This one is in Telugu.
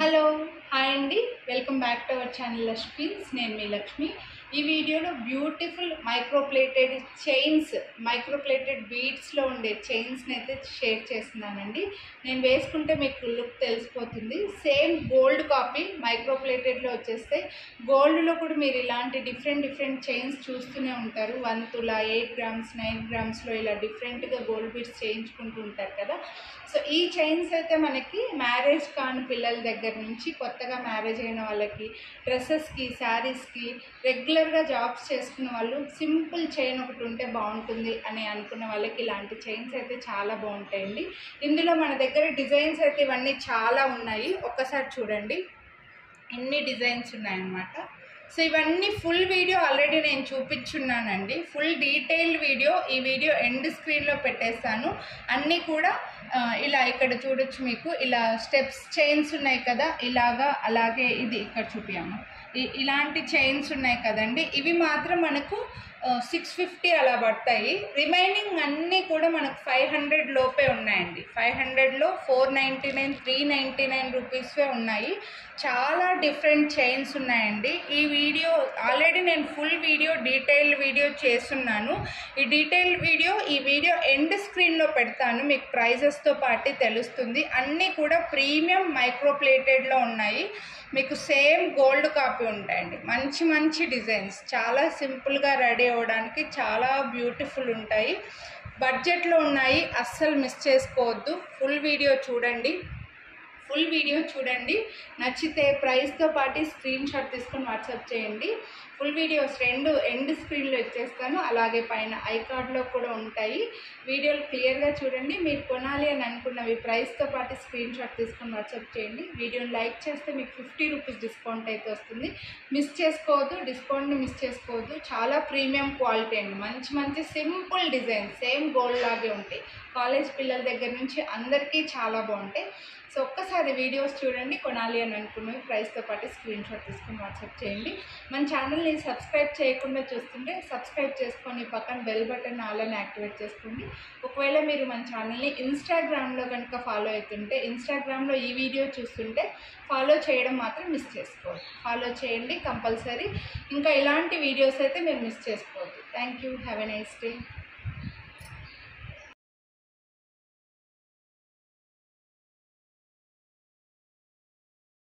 హలో హాయ్ అండి, welcome back to our channel Lakshmi's. నేను మీ లక్ష్మి. ఈ వీడియోలో బ్యూటిఫుల్ మైక్రోప్లేటెడ్ చైన్స్, మైక్రోప్లేటెడ్ బీడ్స్లో ఉండే చైన్స్ని అయితే షేర్ చేస్తున్నానండి. నేను వేసుకుంటే మీకు లుక్ తెలిసిపోతుంది. సేమ్ గోల్డ్ కాపీ మైక్రోప్లేటెడ్లో వచ్చేస్తే గోల్డ్లో కూడా మీరు ఇలాంటి డిఫరెంట్ చైన్స్ చూస్తూనే ఉంటారు. 1 తులా, 8 గ్రామ్స్, 9 గ్రామ్స్లో ఇలా డిఫరెంట్గా గోల్డ్ బీడ్స్ చేయించుకుంటూ ఉంటారు కదా. సో ఈ చైన్స్ అయితే మనకి మ్యారేజ్ కాని పిల్లల దగ్గర నుంచి కొత్తగా మ్యారేజ్ అయిన వాళ్ళకి, డ్రెస్సెస్కి, శారీస్కి, రెగ్యులర్గా జాబ్స్ చేసుకున్న వాళ్ళు సింపుల్ చైన్ ఒకటి ఉంటే బాగుంటుంది అని అనుకున్న వాళ్ళకి ఇలాంటి చైన్స్ అయితే చాలా బాగుంటాయండి. ఇందులో మన దగ్గర డిజైన్స్ అయితే ఇవన్నీ చాలా ఉన్నాయి. ఒక్కసారి చూడండి, ఎన్ని డిజైన్స్ ఉన్నాయన్నమాట. సో ఇవన్నీ ఫుల్ వీడియో ఆల్రెడీ నేను చూపించున్నానండి. ఫుల్ డీటెయిల్డ్ వీడియో ఈ వీడియో ఎండ్ స్క్రీన్లో పెట్టేస్తాను. అన్నీ కూడా ఇలా ఇక్కడ చూడొచ్చు. మీకు ఇలా స్టెప్స్ చైన్స్ ఉన్నాయి కదా, ఇలాగా. అలాగే ఇది ఇక్కడ చూపించాము, ఇలాంటి చైన్స్ ఉన్నాయి కదండి. ఇవి మాత్రం మనకు 650 అలా పడతాయి. రిమైనింగ్ అన్నీ కూడా మనకు 500 లోపే ఉన్నాయండి. 500లో 499, 399 రూపీస్వే ఉన్నాయి. చాలా డిఫరెంట్ చైన్స్ ఉన్నాయండి. ఈ వీడియో ఆల్రెడీ నేను ఫుల్ వీడియో, డీటెయిల్డ్ వీడియో చేస్తున్నాను. ఈ డీటెయిల్డ్ వీడియో ఈ వీడియో ఎండ్ స్క్రీన్లో పెడతాను, మీకు ప్రైజెస్తో పాటు తెలుస్తుంది. అన్నీ కూడా ప్రీమియం మైక్రోప్లేటెడ్లో ఉన్నాయి. మీకు సేమ్ గోల్డ్ కాపీ ఉంటాయండి. మంచి డిజైన్స్, చాలా సింపుల్గా రెడీ అవ్వడానికి చాలా బ్యూటిఫుల్ ఉంటాయి. బడ్జెట్లో ఉన్నాయి, అస్సలు మిస్ చేసుకోవద్దు. ఫుల్ వీడియో చూడండి. నచ్చితే ప్రైస్తో పాటు స్క్రీన్ షాట్ తీసుకొని వాట్సాప్ చేయండి. ఫుల్ వీడియోస్ 2 ఎండ్ స్క్రీన్లో ఇచ్చేస్తాను, అలాగే పైన ఐకార్డ్లో కూడా ఉంటాయి. వీడియోలు క్లియర్గా చూడండి. మీరు కొనాలి అని అనుకున్నవి ప్రైస్తో పాటు స్క్రీన్ షాట్ తీసుకొని వాట్సాప్ చేయండి. వీడియోని లైక్ చేస్తే మీకు 50 రూపీస్ డిస్కౌంట్ అయితే వస్తుంది. డిస్కౌంట్ని మిస్ చేసుకోవద్దు. చాలా ప్రీమియం క్వాలిటీ అండి. మంచి సింపుల్ డిజైన్, సేమ్ గోల్డ్ లాగే ఉంటాయి. కాలేజ్ పిల్లల దగ్గర నుంచి అందరికీ చాలా బాగుంటాయి. సో ఒక్కసారి వీడియోస్ చూడండి. కొనాలి అని అనుకున్నవి ప్రైస్తో పాటు స్క్రీన్ షాట్ తీసుకొని వాట్సాప్ చేయండి. మన ఛానల్ని సబ్స్క్రైబ్ చేయకుండా చూస్తుంటే సబ్స్క్రైబ్ చేసుకొని పక్కన బెల్ బటన్ ఆల్ యాక్టివేట్ చేసుకోండి. ఒకవేళ మీరు మన ఛానల్ని ఇన్స్టాగ్రామ్లో కనుక ఫాలో అవుతుంటే, ఇన్స్టాగ్రామ్లో ఈ వీడియో చూస్తుంటే ఫాలో చేయడం మాత్రం మిస్ చేసుకోవద్దు. ఫాలో చేయండి కంపల్సరీ. ఇంకా ఇలాంటి వీడియోస్ అయితే మీరు మిస్ చేసుకోవద్దు. Thank you. Have a nice day.